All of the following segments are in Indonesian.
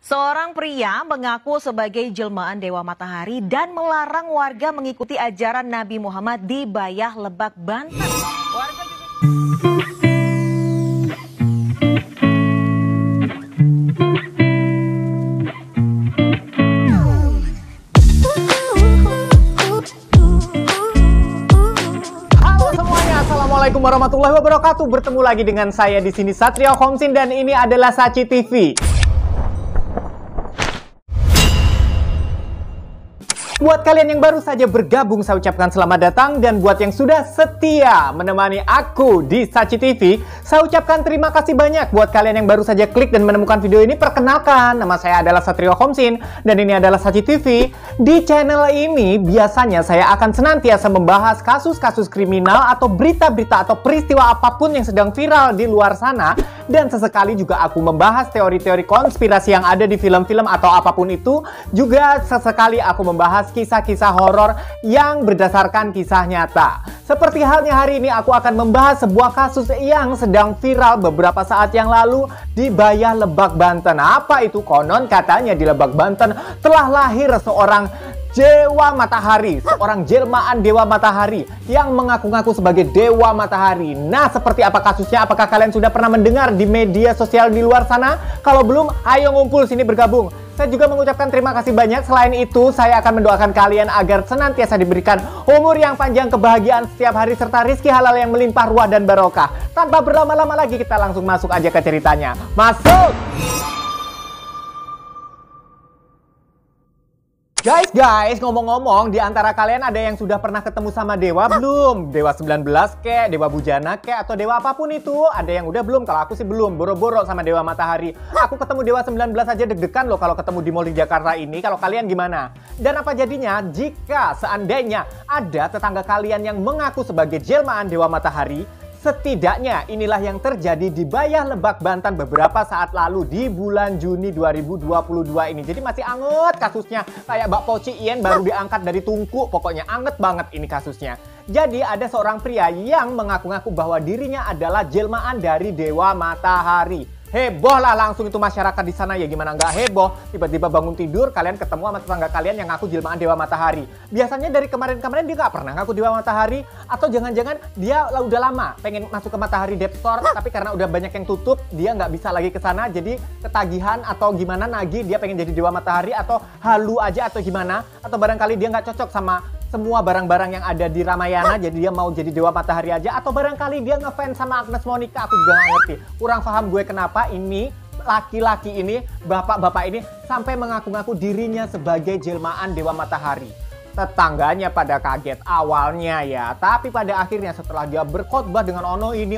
Seorang pria mengaku sebagai jelmaan Dewa Matahari dan melarang warga mengikuti ajaran Nabi Muhammad di Bayah Lebak, Banten. Warga Halo semuanya, assalamualaikum warahmatullahi wabarakatuh. Bertemu lagi dengan saya di sini Satrio Homsin dan ini adalah Saci TV. Buat kalian yang baru saja bergabung, saya ucapkan selamat datang. Dan buat yang sudah setia menemani aku di Saci TV, saya ucapkan terima kasih banyak. Buat kalian yang baru saja klik dan menemukan video ini, perkenalkan, nama saya adalah Satrio Homsin dan ini adalah Saci TV. Di channel ini, biasanya saya akan senantiasa membahas kasus-kasus kriminal atau berita-berita atau peristiwa apapun yang sedang viral di luar sana. Dan sesekali juga aku membahas teori-teori konspirasi yang ada di film-film atau apapun itu. Juga sesekali aku membahas kisah-kisah horor yang berdasarkan kisah nyata. Seperti halnya hari ini aku akan membahas sebuah kasus yang sedang viral beberapa saat yang lalu di Bayah Lebak, Banten. Apa itu? Konon katanya di Lebak, Banten telah lahir seorang Dewa Matahari, seorang jelmaan Dewa Matahari yang mengaku-ngaku sebagai Dewa Matahari. Nah, seperti apa kasusnya? Apakah kalian sudah pernah mendengar di media sosial di luar sana? Kalau belum, ayo ngumpul sini bergabung. Saya juga mengucapkan terima kasih banyak. Selain itu, saya akan mendoakan kalian agar senantiasa diberikan umur yang panjang, kebahagiaan setiap hari, serta rizki halal yang melimpah ruah dan barokah. Tanpa berlama-lama lagi, kita langsung masuk aja ke ceritanya. Masuk! Guys, ngomong-ngomong, di antara kalian ada yang sudah pernah ketemu sama dewa belum? Dewa 19 kek, Dewa Bujana kek, atau dewa apapun itu. Ada yang udah belum? Kalau aku sih belum, boro-boro sama Dewa Matahari. Aku ketemu Dewa 19 aja deg-degan loh kalau ketemu di Mall di Jakarta ini. Kalau kalian gimana? Dan apa jadinya jika seandainya ada tetangga kalian yang mengaku sebagai jelmaan Dewa Matahari? Setidaknya inilah yang terjadi di Bayah Lebak, Banten beberapa saat lalu di bulan Juni 2022 ini. Jadi masih anget kasusnya. Kayak Mbak Poci Ien baru diangkat dari tungku. Pokoknya anget banget ini kasusnya. Jadi ada seorang pria yang mengaku-ngaku bahwa dirinya adalah jelmaan dari Dewa Matahari. Heboh lah langsung itu masyarakat di sana, ya gimana nggak heboh. Tiba-tiba bangun tidur kalian ketemu sama tetangga kalian yang ngaku jelmaan Dewa Matahari. Biasanya dari kemarin-kemarin dia nggak pernah ngaku Dewa Matahari. Atau jangan-jangan dia udah lama pengen masuk ke Matahari Dep Store, tapi karena udah banyak yang tutup dia nggak bisa lagi ke sana. Jadi ketagihan atau gimana nagih, dia pengen jadi Dewa Matahari atau halu aja atau gimana. Atau barangkali dia nggak cocok sama semua barang-barang yang ada di Ramayana, jadi dia mau jadi Dewa Matahari aja. Atau barangkali dia ngefans sama Agnes Monica, aku juga nggak ngerti. Kurang paham gue kenapa ini laki-laki ini, bapak-bapak ini sampai mengaku-ngaku dirinya sebagai jelmaan Dewa Matahari. Tetangganya pada kaget awalnya ya, tapi pada akhirnya setelah dia berkhotbah dengan ono ini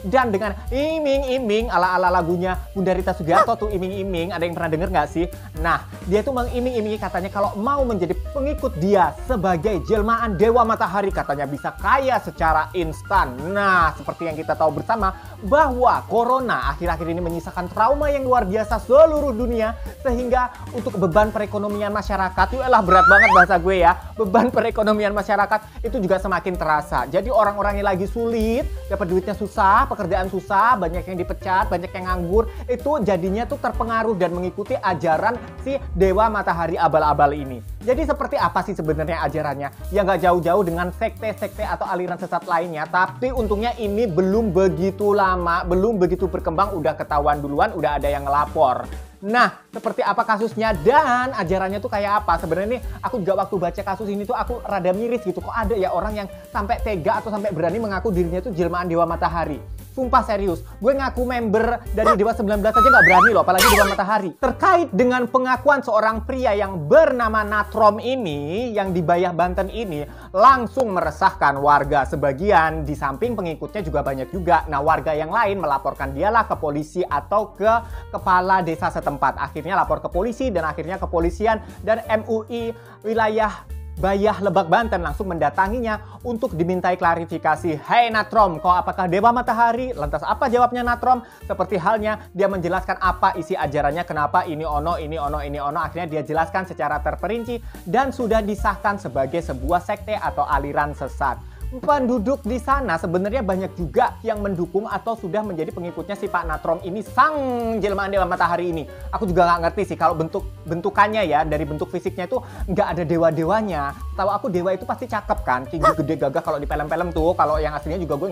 dan dengan iming-iming ala-ala lagunya Bunda Rita Sugiarto tuh, iming-iming, ada yang pernah denger nggak sih? Nah, dia tuh mengiming-imingi katanya kalau mau menjadi pengikut dia sebagai jelmaan Dewa Matahari katanya bisa kaya secara instan. Nah, seperti yang kita tahu bersama bahwa Corona akhir-akhir ini menyisakan trauma yang luar biasa seluruh dunia, sehingga untuk beban perekonomian masyarakat, elah berat banget bahasa gue ya, beban perekonomian masyarakat itu juga semakin terasa. Jadi orang-orang yang lagi sulit, dapat duitnya susah, pekerjaan susah, banyak yang dipecat, banyak yang nganggur, itu jadinya tuh terpengaruh dan mengikuti ajaran si Dewa Matahari abal-abal ini. Jadi seperti apa sih sebenarnya ajarannya? Ya nggak jauh-jauh dengan sekte-sekte atau aliran sesat lainnya, tapi untungnya ini belum begitu lama, belum begitu berkembang, udah ketahuan duluan, udah ada yang ngelapor. Nah, seperti apa kasusnya dan ajarannya tuh kayak apa? Sebenarnya nih, aku juga waktu baca kasus ini tuh aku rada miris gitu. Kok ada ya orang yang sampai tega atau sampai berani mengaku dirinya tuh jelmaan Dewa Matahari? Sumpah serius, gue ngaku member dari Dewa 19 aja gak berani loh, apalagi Dewa Matahari. Terkait dengan pengakuan seorang pria yang bernama Natrom ini, yang di Bayah Banten ini, langsung meresahkan warga. Sebagian di samping pengikutnya juga banyak juga. Nah, warga yang lain melaporkan dialah ke polisi atau ke kepala desa setempat. Akhirnya lapor ke polisi dan akhirnya kepolisian dan MUI wilayah Bayah Lebak, Banten langsung mendatanginya untuk dimintai klarifikasi. Hei Natrom, kau apakah Dewa Matahari? Lantas apa jawabnya Natrom? Seperti halnya dia menjelaskan apa isi ajarannya, kenapa ini ono. Akhirnya dia jelaskan secara terperinci dan sudah disahkan sebagai sebuah sekte atau aliran sesat. penduduk di sana sebenarnya banyak juga yang mendukung atau sudah menjadi pengikutnya si Pak Natrom ini, sang jelmaan Dewa Matahari ini. Aku juga nggak ngerti sih kalau bentukannya ya, dari bentuk fisiknya itu nggak ada dewa-dewanya. Tahu aku dewa itu pasti cakep kan, tinggi, gede, gagah kalau di film-film tuh. Kalau yang aslinya juga gue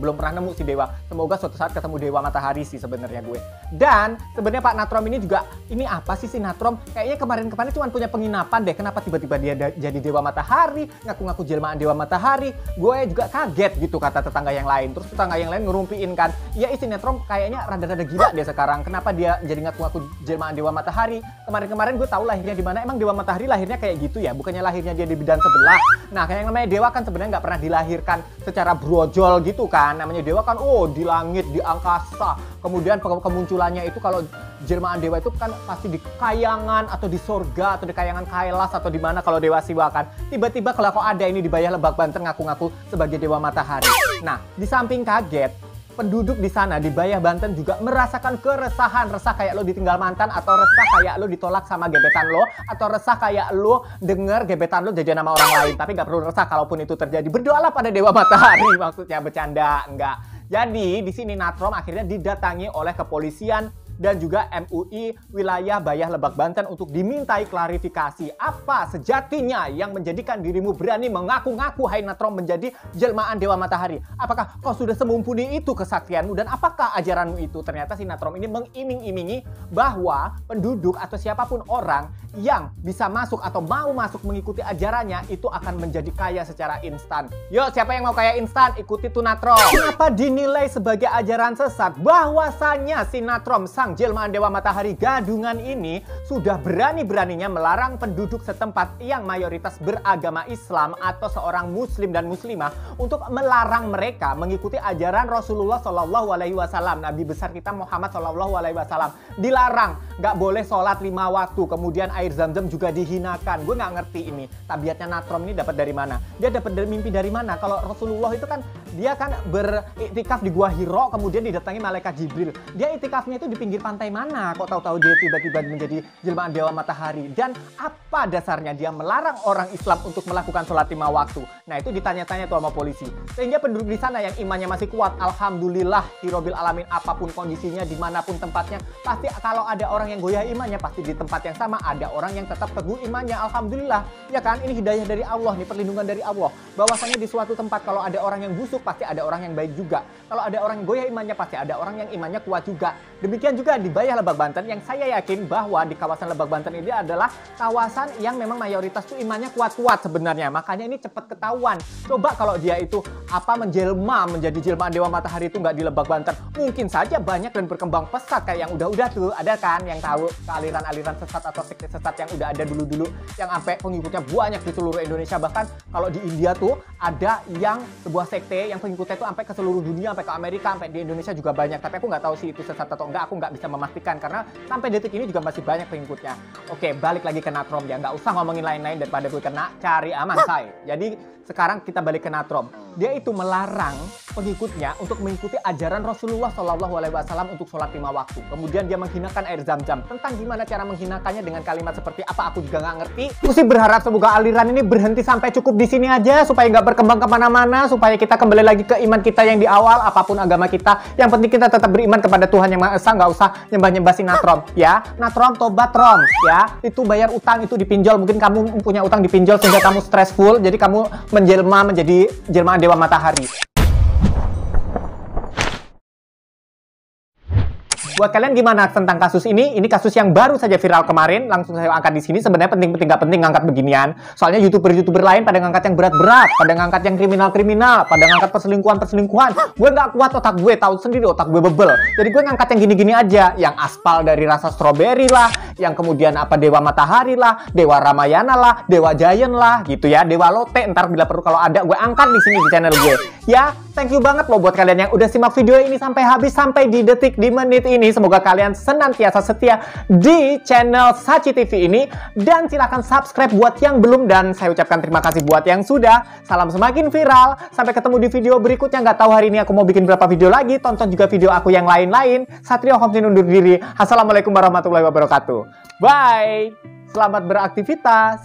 belum pernah nemu si dewa. Semoga suatu saat ketemu Dewa Matahari sih sebenarnya gue. Dan sebenarnya Pak Natrom ini juga, ini apa sih si Natrom? Kayaknya kemarin-kemarin cuma punya penginapan deh. Kenapa tiba-tiba dia jadi Dewa Matahari, ngaku-ngaku jelmaan Dewa Matahari? Gue juga kaget gitu kata tetangga yang lain. Terus tetangga yang lain ngerumpiin kan, ya isi Natrom kayaknya rada-rada gila dia sekarang. Kenapa dia jadi ngaku-ngaku jelmaan Dewa Matahari? Kemarin-kemarin gue tahu lahirnya di mana. Emang Dewa Matahari lahirnya kayak gitu ya? Bukannya lahirnya dia di bidan sebelah. Nah, kayak yang namanya dewa kan sebenarnya nggak pernah dilahirkan secara brojol gitu kan. Namanya dewa kan, di langit, di angkasa. Kemudian kemunculannya itu kalau jelmaan dewa itu kan pasti di kayangan atau di sorga atau di kayangan Kailas atau di mana kalau Dewa Siwa kan. Tiba-tiba kalau kok ada ini di Bayah Lebak Banten ngaku-ngaku sebagai Dewa Matahari. Nah, di samping kaget, penduduk di sana di Bayah Banten juga merasakan keresahan, resah kayak lo ditinggal mantan, atau resah kayak lo ditolak sama gebetan lo, atau resah kayak lo denger gebetan lo jadi nama orang lain. Tapi nggak perlu resah kalaupun itu terjadi. Berdoalah pada Dewa Matahari, maksudnya bercanda, enggak. Jadi di sini Natrom akhirnya didatangi oleh kepolisian dan juga MUI wilayah Bayah Lebak Banten untuk dimintai klarifikasi apa sejatinya yang menjadikan dirimu berani mengaku-ngaku hai Natrom menjadi jelmaan Dewa Matahari. Apakah kau sudah semumpuni itu kesaktianmu dan apakah ajaranmu itu? Ternyata si Natrom ini mengiming-imingi bahwa penduduk atau siapapun orang yang bisa masuk atau mau masuk mengikuti ajarannya itu akan menjadi kaya secara instan. Yo, siapa yang mau kaya instan? Ikuti tuh Natrom. Kenapa dinilai sebagai ajaran sesat? Bahwasannya si Natrom sang jelmaan Dewa Matahari gadungan ini sudah berani-beraninya melarang penduduk setempat yang mayoritas beragama Islam atau seorang muslim dan muslimah untuk melarang mereka mengikuti ajaran Rasulullah Shallallahu Alaihi Wasallam, Nabi besar kita Muhammad Shallallahu Alaihi Wasallam. Dilarang, nggak boleh sholat 5 waktu, kemudian air zam-zam juga dihinakan. Gue nggak ngerti ini tabiatnya Natrom ini dapat dari mana? Dia dapat dari mimpi dari mana? Kalau Rasulullah itu kan dia kan beriktikaf di Gua Hiro, kemudian didatangi malaikat Jibril. Dia iktikafnya itu di pinggir pantai mana? Kok tahu-tahu dia tiba-tiba menjadi jelmaan Dewa Matahari? Dan apa dasarnya dia melarang orang Islam untuk melakukan sholat 5 waktu? Nah, itu ditanya-tanya tuh sama polisi. Sehingga penduduk di sana yang imannya masih kuat, alhamdulillah hirobil alamin, apapun kondisinya, dimanapun tempatnya, pasti kalau ada orang yang goyah imannya, pasti di tempat yang sama ada orang yang tetap teguh imannya. Alhamdulillah, ya kan? Ini hidayah dari Allah, nih perlindungan dari Allah. Bahwasanya di suatu tempat kalau ada orang yang busuk, pasti ada orang yang baik juga. Kalau ada orang yang goyah imannya, pasti ada orang yang imannya kuat juga. Demikian juga di Bayah Lebak Banten, yang saya yakin bahwa di kawasan Lebak Banten ini adalah kawasan yang memang mayoritas tuh imannya kuat-kuat sebenarnya. Makanya ini cepat ketahuan. Coba kalau dia itu menjelma menjadi jelmaan Dewa Matahari itu nggak di Lebak Banten, mungkin saja banyak dan berkembang pesat kayak yang udah-udah tuh. Ada kan yang tahu aliran-aliran sesat atau sekte sesat yang udah ada dulu-dulu, yang sampai pengikutnya banyak di seluruh Indonesia. Bahkan kalau di India tuh ada yang sebuah sekte yang pengikutnya tuh sampai ke seluruh dunia, sampai ke Amerika, sampai di Indonesia juga banyak. Tapi aku nggak tahu sih itu sesat atau enggak, aku nggak bisa memastikan karena sampai detik ini juga masih banyak pengikutnya. Oke, balik lagi ke Natrom ya, nggak usah ngomongin lain-lain daripada gue kena cari aman say. Jadi sekarang kita balik ke Natrom. Dia itu melarang pengikutnya untuk mengikuti ajaran Rasulullah Shallallahu Alaihi Wasallam untuk sholat 5 waktu. Kemudian dia menghinakan air zam-zam. Tentang gimana cara menghinakannya dengan kalimat seperti apa, aku juga nggak ngerti. Aku sih berharap semoga aliran ini berhenti sampai cukup di sini aja, supaya nggak berkembang kemana-mana, supaya kita kembali lagi ke iman kita yang di awal, apapun agama kita. Yang penting kita tetap beriman kepada Tuhan Yang Maha Esa, nggak usah nyembah-nyembah si Natrom. Ya, Natrom tobat Rom. Ya, itu bayar utang, itu dipinjol. Mungkin kamu punya utang dipinjol sehingga kamu stressful, jadi kamu menjelma menjadi jelmaan Dewa Matahari. Buat kalian gimana tentang kasus ini? Ini kasus yang baru saja viral kemarin, langsung saya angkat di sini. Sebenarnya penting-penting nggak penting ngangkat beginian. Soalnya youtuber-youtuber lain pada ngangkat yang berat-berat, pada ngangkat yang kriminal-kriminal, pada ngangkat perselingkuhan-perselingkuhan. Gue nggak kuat, otak gue tahu sendiri, otak gue bebel. Jadi gue ngangkat yang gini-gini aja, yang aspal dari rasa stroberi lah, yang kemudian apa Dewa Matahari lah, Dewa Ramayana lah, Dewa Giant lah, gitu ya, Dewa Lote. Ntar bila perlu kalau ada gue angkat di sini di channel gue. Ya, thank you banget loh buat kalian yang udah simak video ini sampai habis, sampai di detik, di menit ini. Semoga kalian senantiasa setia di channel Sachi TV ini. Dan silahkan subscribe buat yang belum. Dan saya ucapkan terima kasih buat yang sudah. Salam semakin viral. Sampai ketemu di video berikutnya. Nggak tahu hari ini aku mau bikin berapa video lagi. Tonton juga video aku yang lain-lain. Satrio Homsin undur diri. Assalamualaikum warahmatullahi wabarakatuh. Bye. Selamat beraktivitas.